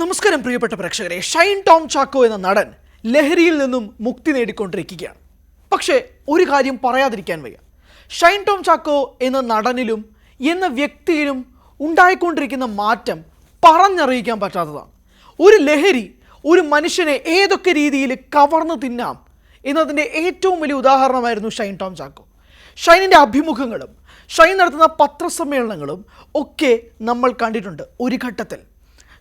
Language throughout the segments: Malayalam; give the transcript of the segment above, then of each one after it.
നമസ്കാരം പ്രിയപ്പെട്ട പ്രേക്ഷകരെ. ഷൈൻ ടോം ചാക്കോ എന്ന നടൻ ലഹരിയിൽ നിന്നും മുക്തി നേടിക്കൊണ്ടിരിക്കുകയാണ്. പക്ഷേ ഒരു കാര്യം പറയാതിരിക്കാൻ വയ്യ. ഷൈൻ ടോം ചാക്കോ എന്ന നടനിലും എന്ന വ്യക്തിയിലും ഉണ്ടായിക്കൊണ്ടിരിക്കുന്ന മാറ്റം പറഞ്ഞറിയിക്കാൻ പറ്റാത്തതാണ്. ഒരു ലഹരി ഒരു മനുഷ്യനെ ഏതൊക്കെ രീതിയിൽ കവർന്നു തിന്നാം എന്നതിൻ്റെ ഏറ്റവും വലിയ ഉദാഹരണമായിരുന്നു ഷൈൻ ടോം ചാക്കോ. ഷൈനിൻ്റെ അഭിമുഖങ്ങളും ഷൈൻ നടത്തുന്ന പത്രസമ്മേളനങ്ങളും ഒക്കെ നമ്മൾ കണ്ടിട്ടുണ്ട്. ഒരു ഘട്ടത്തിൽ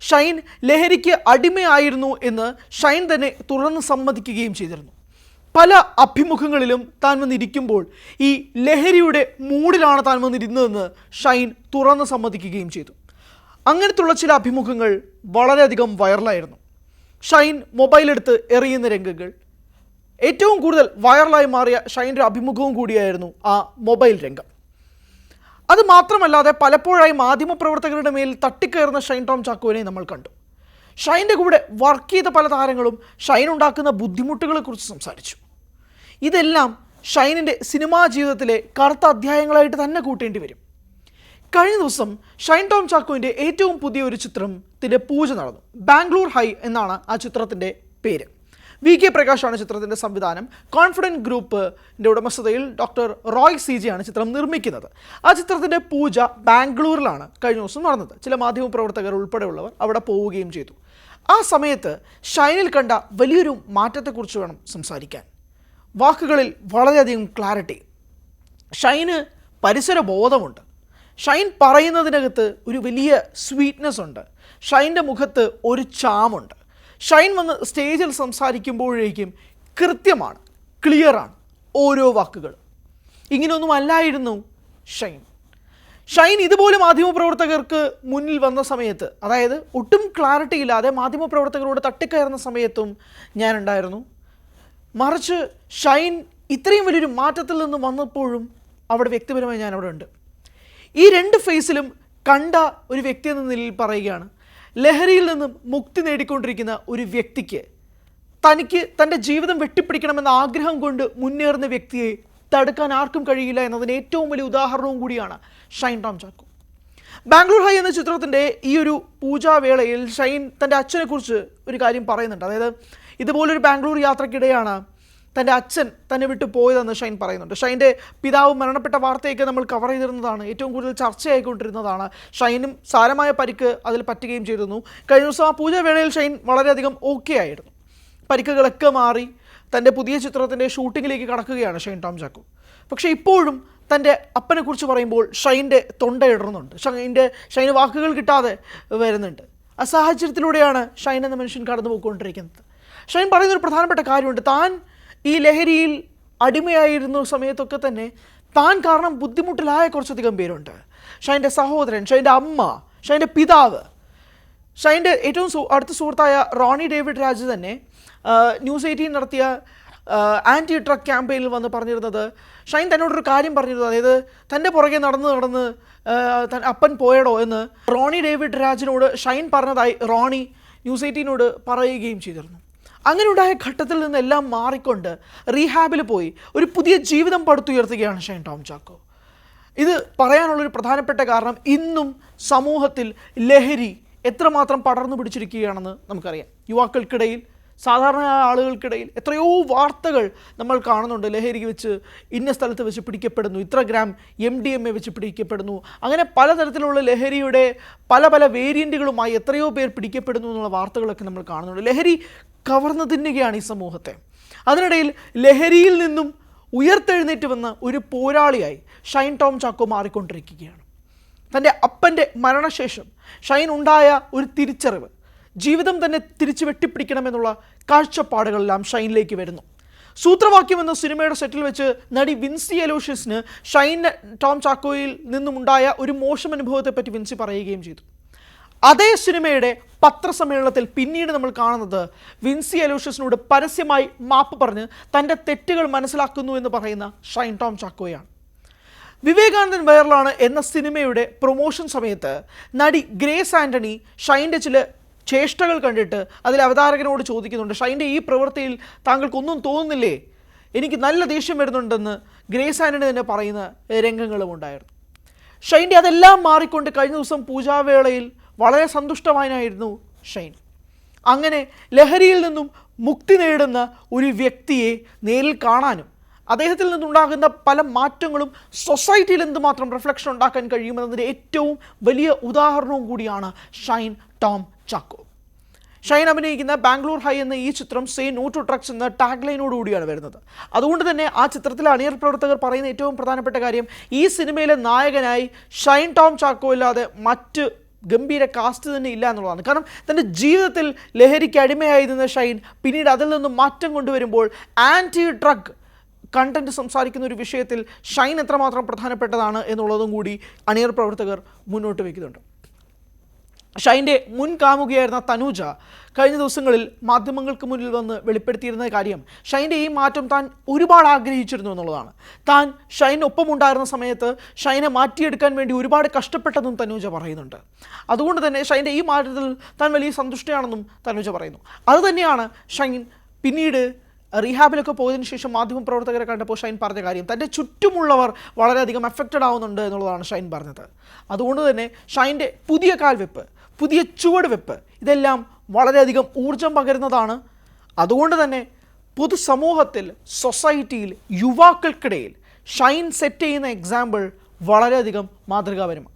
ഷൈൻ ലഹരിക്ക് അടിമയായിരുന്നു എന്ന് ഷൈൻ തന്നെ തുറന്ന് സമ്മതിക്കുകയും ചെയ്തിരുന്നു. പല അഭിമുഖങ്ങളിലും താൻ വന്നിരിക്കുമ്പോൾ ഈ ലഹരിയുടെ മൂഡിലാണ് താൻ വന്നിരുന്നതെന്ന് ഷൈൻ തുറന്ന് സമ്മതിക്കുകയും ചെയ്തു. അങ്ങനത്തുള്ള ചില അഭിമുഖങ്ങൾ വളരെയധികം വൈറലായിരുന്നു. ഷൈൻ മൊബൈലെടുത്ത് എറിയുന്ന രംഗങ്ങൾ ഏറ്റവും കൂടുതൽ വൈറലായി മാറിയ ഷൈൻ്റെ അഭിമുഖവും കൂടിയായിരുന്നു ആ മൊബൈൽ രംഗം. അത് മാത്രമല്ലാതെ പലപ്പോഴായി മാധ്യമപ്രവർത്തകരുടെ മേൽ തട്ടിക്കയറുന്ന ഷൈൻ ടോം ചാക്കോനെ നമ്മൾ കണ്ടു. ഷൈൻ്റെ കൂടെ വർക്ക് ചെയ്ത പല താരങ്ങളും ഷൈൻ ഉണ്ടാക്കുന്ന ബുദ്ധിമുട്ടുകളെക്കുറിച്ച് സംസാരിച്ചു. ഇതെല്ലാം ഷൈനിൻ്റെ സിനിമാ ജീവിതത്തിലെ കറുത്ത അധ്യായങ്ങളായിട്ട് തന്നെ കൂട്ടേണ്ടി വരും. കഴിഞ്ഞ ദിവസം ഷൈൻ ടോം ചാക്കോൻ്റെ ഏറ്റവും പുതിയ ഒരു ചിത്രത്തിൻ്റെ പൂജ നടന്നു. ബാംഗ്ലൂർ ഹൈ എന്നാണ് ആ ചിത്രത്തിൻ്റെ പേര്. VK പ്രകാശാണ് ചിത്രത്തിൻ്റെ സംവിധാനം. കോൺഫിഡൻറ്റ് ഗ്രൂപ്പിൻ്റെ ഉടമസ്ഥതയിൽ ഡോക്ടർ റോയ് CG ആണ് ചിത്രം നിർമ്മിക്കുന്നത്. ആ ചിത്രത്തിൻ്റെ പൂജ ബാംഗ്ലൂരിലാണ് കഴിഞ്ഞ ദിവസം നടന്നത്. ചില മാധ്യമപ്രവർത്തകർ ഉൾപ്പെടെയുള്ളവർ അവിടെ പോവുകയും ചെയ്തു. ആ സമയത്ത് ഷൈനിൽ കണ്ട വലിയൊരു മാറ്റത്തെക്കുറിച്ച് വേണം സംസാരിക്കാൻ. വാക്കുകളിൽ വളരെയധികം ക്ലാരിറ്റി. ഷൈന് പരിസര ബോധമുണ്ട്. ഷൈൻ പറയുന്നതിനകത്ത് ഒരു വലിയ സ്വീറ്റ്നെസ് ഉണ്ട്. ഷൈൻ്റെ മുഖത്ത് ഒരു ചാമുണ്ട്. ഷൈൻ വന്ന് സ്റ്റേജിൽ സംസാരിക്കുമ്പോഴേക്കും കൃത്യമാണ്, ക്ലിയറാണ് ഓരോ വാക്കുകൾ. ഇങ്ങനെയൊന്നും അല്ലായിരുന്നു ഷൈൻ ഇതുപോലെ മാധ്യമപ്രവർത്തകർക്ക് മുന്നിൽ വന്ന സമയത്ത്, അതായത് ഒട്ടും ക്ലാരിറ്റി ഇല്ലാതെ മാധ്യമപ്രവർത്തകരോട് തട്ടിക്കയറുന്ന സമയത്തും ഞാനുണ്ടായിരുന്നു. മറിച്ച് ഷൈൻ ഇത്രയും വലിയൊരു മാറ്റത്തിൽ നിന്ന് വന്നപ്പോഴും അവിടെ വ്യക്തിപരമായി ഞാൻ അവിടെ ഉണ്ട്. ഈ രണ്ട് ഫേസിലും കണ്ട ഒരു വ്യക്തി എന്ന നിലയിൽ പറയുകയാണ്, ലഹരിയിൽ നിന്നും മുക്തി നേടിക്കൊണ്ടിരിക്കുന്ന ഒരു വ്യക്തിക്ക് തനിക്ക് തൻ്റെ ജീവിതം വെട്ടിപ്പിടിക്കണമെന്ന ആഗ്രഹം കൊണ്ട് മുന്നേറുന്ന വ്യക്തിയെ തടുക്കാൻ ആർക്കും കഴിയില്ല എന്നതിന് ഏറ്റവും വലിയ ഉദാഹരണവും കൂടിയാണ് ഷൈൻ ടോം ചാക്കോ. ബാംഗ്ലൂർ ഹൈ എന്ന ചിത്രത്തിൻ്റെ ഈ ഒരു പൂജാവേളയിൽ ഷൈൻ തൻ്റെ അച്ഛനെക്കുറിച്ച് ഒരു കാര്യം പറയുന്നുണ്ട്. അതായത് ഇതുപോലൊരു ബാംഗ്ലൂർ യാത്രക്കിടെയാണ് തൻ്റെ അച്ഛൻ തന്നെ വിട്ടു പോയതെന്ന് ഷൈൻ പറയുന്നുണ്ട്. ഷൈൻ്റെ പിതാവ് മരണപ്പെട്ട വാർത്തയൊക്കെ നമ്മൾ കവർ ചെയ്തിരുന്നതാണ്. ഏറ്റവും കൂടുതൽ ചർച്ചയായിക്കൊണ്ടിരുന്നതാണ്. ഷൈനും സാരമായ പരിക്ക് അതിൽ പറ്റുകയും ചെയ്തിരുന്നു. കഴിഞ്ഞ ദിവസം ആ പൂജാവേളയിൽ ഷൈൻ വളരെയധികം ഓക്കെ ആയിരുന്നു. പരിക്കുകളൊക്കെ മാറി തൻ്റെ പുതിയ ചിത്രത്തിൻ്റെ ഷൂട്ടിങ്ങിലേക്ക് കടക്കുകയാണ് ഷൈൻ ടോം ചാക്കോ. പക്ഷേ ഇപ്പോഴും തൻ്റെ അപ്പനെക്കുറിച്ച് പറയുമ്പോൾ ഷൈൻ്റെ തൊണ്ടയിടുന്നുണ്ട്. ഷൈന് വാക്കുകൾ കിട്ടാതെ വരുന്നുണ്ട്. ആ സാഹചര്യത്തിലൂടെയാണ് ഷൈൻ എന്ന മനുഷ്യൻ കടന്നു പോയിക്കൊണ്ടിരിക്കുന്നത്. ഷൈൻ പറയുന്നൊരു പ്രധാനപ്പെട്ട കാര്യമുണ്ട്. താൻ ഈ ലഹരിയിൽ അടിമയായിരുന്ന സമയത്തൊക്കെ തന്നെ താൻ കാരണം ബുദ്ധിമുട്ടിലായ കുറച്ചധികം പേരുണ്ട്. ഷൈൻ്റെ സഹോദരൻ, ഷൈൻ്റെ അമ്മ, ഷൈൻ്റെ പിതാവ്. ഷൈൻ്റെ ഏറ്റവും അടുത്ത സുഹൃത്തായ റോണി ഡേവിഡ് രാജ് തന്നെ News 18 നടത്തിയ ആൻറ്റി ഡ്രഗ് ക്യാമ്പയിനിൽ വന്ന് പറഞ്ഞിരുന്നത്, ഷൈൻ തന്നോടൊരു കാര്യം പറഞ്ഞിരുന്നു. അതായത് തൻ്റെ പുറകെ നടന്ന് അപ്പൻ പോയടോ എന്ന് റോണി ഡേവിഡ് രാജിനോട് ഷൈൻ പറഞ്ഞതായി റോണി News 18 പറയുകയും ചെയ്തിരുന്നു. അങ്ങനെ ഉണ്ടായ ഘട്ടത്തിൽ നിന്നെല്ലാം മാറിക്കൊണ്ട് റീഹാബിൽ പോയി ഒരു പുതിയ ജീവിതം പടുത്തുയർത്തുകയാണ് ഷൈൻ ടോം ചാക്കോ. ഇത് പറയാനുള്ളൊരു പ്രധാനപ്പെട്ട കാരണം ഇന്നും സമൂഹത്തിൽ ലഹരി എത്രമാത്രം പടർന്നു പിടിച്ചിരിക്കുകയാണെന്ന് നമുക്കറിയാം. യുവാക്കൾക്കിടയിൽ, സാധാരണ ആളുകൾക്കിടയിൽ എത്രയോ വാർത്തകൾ നമ്മൾ കാണുന്നുണ്ട്. ലഹരി വെച്ച് ഇന്ന സ്ഥലത്ത് വെച്ച് പിടിക്കപ്പെടുന്നു, ഇത്ര ഗ്രാം MDMA വെച്ച് പിടിക്കപ്പെടുന്നു. അങ്ങനെ പലതരത്തിലുള്ള ലഹരിയുടെ പല വേരിയൻറ്റുകളുമായി എത്രയോ പേർ പിടിക്കപ്പെടുന്നു എന്നുള്ള വാർത്തകളൊക്കെ നമ്മൾ കാണുന്നുണ്ട്. ലഹരി കവർന്നു തിന്നുകയാണ് ഈ സമൂഹത്തെ. അതിനിടയിൽ ലഹരിയിൽ നിന്നും ഉയർത്തെഴുന്നേറ്റ് വന്ന ഒരു പോരാളിയായി ഷൈൻ ടോം ചാക്കോ മാറിക്കൊണ്ടിരിക്കുകയാണ്. തൻ്റെ അപ്പൻ്റെ മരണശേഷം ഷൈൻ ഉണ്ടായ ഒരു തിരിച്ചറിവ്, ജീവിതം തന്നെ തിരിച്ചു വെട്ടിപ്പിടിക്കണമെന്നുള്ള കാഴ്ചപ്പാടുകളെല്ലാം ഷൈനിലേക്ക് വരുന്നു. സൂത്രവാക്യം എന്ന സിനിമയുടെ സെറ്റിൽ വെച്ച് നടി വിൻസി അലോഷ്യസിന് ഷൈൻ ടോം ചാക്കോയിൽ നിന്നുമുണ്ടായ ഒരു മോശം അനുഭവത്തെപ്പറ്റി വിൻസി പറയുകയും ചെയ്തു. അതേ സിനിമയുടെ പത്രസമ്മേളനത്തിൽ പിന്നീട് നമ്മൾ കാണുന്നത് വിൻസി അലോഷ്യസിനോട് പരസ്യമായി മാപ്പ് പറഞ്ഞ് തൻ്റെ തെറ്റുകൾ മനസ്സിലാക്കുന്നു എന്ന് പറയുന്ന ഷൈൻ ടോം ചാക്കോയാണ്. വിവേകാനന്ദൻ വൈറലാണ് എന്ന സിനിമയുടെ പ്രൊമോഷൻ സമയത്ത് നടി ഗ്രേസ് ആൻ്റണി ഷൈൻ്റെ ചില ചേഷ്ടകൾ കണ്ടിട്ട് അതിൽ അവതാരകനോട് ചോദിക്കുന്നുണ്ട്, ഷൈൻ്റെ ഈ പ്രവൃത്തിയിൽ താങ്കൾക്കൊന്നും തോന്നുന്നില്ലേ, എനിക്ക് നല്ല ദേഷ്യം വരുന്നുണ്ടെന്ന് ഗ്രേസ് ആൻ്റണി തന്നെ പറയുന്ന രംഗങ്ങളും ഉണ്ടായിരുന്നു. ഷൈൻ്റെ അതെല്ലാം മാറിക്കൊണ്ട് കഴിഞ്ഞ ദിവസം പൂജാവേളയിൽ വളരെ സന്തുഷ്ടവാനായിരുന്നു ഷൈൻ. അങ്ങനെ ലഹരിയിൽ നിന്നും മുക്തി നേടുന്ന ഒരു വ്യക്തിയെ നേരിൽ കാണാനും അദ്ദേഹത്തിൽ നിന്നുണ്ടാകുന്ന പല മാറ്റങ്ങളും സൊസൈറ്റിയിൽ എന്തുമാത്രം റിഫ്ലക്ഷൻ ഉണ്ടാക്കാൻ കഴിയുമെന്നതിൻ്റെ ഏറ്റവും വലിയ ഉദാഹരണവും കൂടിയാണ് ഷൈൻ ടോം ചാക്കോ. ഷൈൻ അഭിനയിക്കുന്ന ബാംഗ്ലൂർ ഹൈ എന്ന ഈ ചിത്രം സേ നോ ടു ഡ്രഗ്സ് എന്ന ടാഗ് ലൈനോടുകൂടിയാണ് വരുന്നത്. അതുകൊണ്ട് തന്നെ ആ ചിത്രത്തിലെ അണിയർ പ്രവർത്തകർ പറയുന്ന ഏറ്റവും പ്രധാനപ്പെട്ട കാര്യം, ഈ സിനിമയിലെ നായകനായി ഷൈൻ ടോം ചാക്കോ ഇല്ലാതെ മറ്റ് ഗംഭീര കാസ്റ്റ് തന്നെ ഇല്ല എന്നുള്ളതാണ്. കാരണം തൻ്റെ ജീവിതത്തിൽ ലഹരിക്ക് അടിമയായിരുന്ന ഷൈൻ പിന്നീട് അതിൽ നിന്നും മാറ്റം കൊണ്ടുവരുമ്പോൾ ആൻറ്റി ഡ്രഗ് കണ്ടന്റ് സംസാരിക്കുന്ന ഒരു വിഷയത്തിൽ ഷൈൻ എത്രമാത്രം പ്രധാനപ്പെട്ടതാണ് എന്നുള്ളതും കൂടി അണിയർ പ്രവർത്തകർ മുന്നോട്ട് വയ്ക്കുന്നുണ്ട്. ഷൈൻ്റെ മുൻ കാമുകിയായിരുന്ന തനൂജ കഴിഞ്ഞ ദിവസങ്ങളിൽ മാധ്യമങ്ങൾക്ക് മുന്നിൽ വന്ന് വെളിപ്പെടുത്തിയിരുന്ന കാര്യം ഷൈൻ്റെ ഈ മാറ്റം താൻ ഒരുപാട് ആഗ്രഹിച്ചിരുന്നു എന്നുള്ളതാണ്. താൻ ഷൈനൊപ്പം ഉണ്ടായിരുന്ന സമയത്ത് ഷൈനെ മാറ്റിയെടുക്കാൻ വേണ്ടി ഒരുപാട് കഷ്ടപ്പെട്ടെന്നും തനൂജ പറയുന്നുണ്ട്. അതുകൊണ്ട് തന്നെ ഷൈൻ്റെ ഈ മാറ്റത്തിൽ താൻ വലിയ സന്തുഷ്ടയാണെന്നും തനൂജ പറയുന്നു. അതുതന്നെയാണ് ഷൈൻ പിന്നീട് റീഹാബിലൊക്കെ പോയതിനു ശേഷം മാധ്യമപ്രവർത്തകരെ കണ്ടപ്പോൾ ഷൈൻ പറഞ്ഞ കാര്യം. തൻ്റെ ചുറ്റുമുള്ളവർ വളരെയധികം എഫക്റ്റഡ് ആവുന്നുണ്ട് എന്നുള്ളതാണ് ഷൈൻ പറഞ്ഞത്. അതുകൊണ്ട് തന്നെ ഷൈൻ്റെ പുതിയ കാൽവെപ്പ്, പുതിയ ചുവടുവെപ്പ് ഇതെല്ലാം വളരെയധികം ഊർജം പകരുന്നതാണ്. അതുകൊണ്ട് തന്നെ പൊതുസമൂഹത്തിൽ, സൊസൈറ്റിയിൽ, യുവാക്കൾക്കിടയിൽ ഷൈൻ സെറ്റ് ചെയ്യുന്ന എക്സാമ്പിൾ വളരെയധികം മാതൃകാപരമാണ്.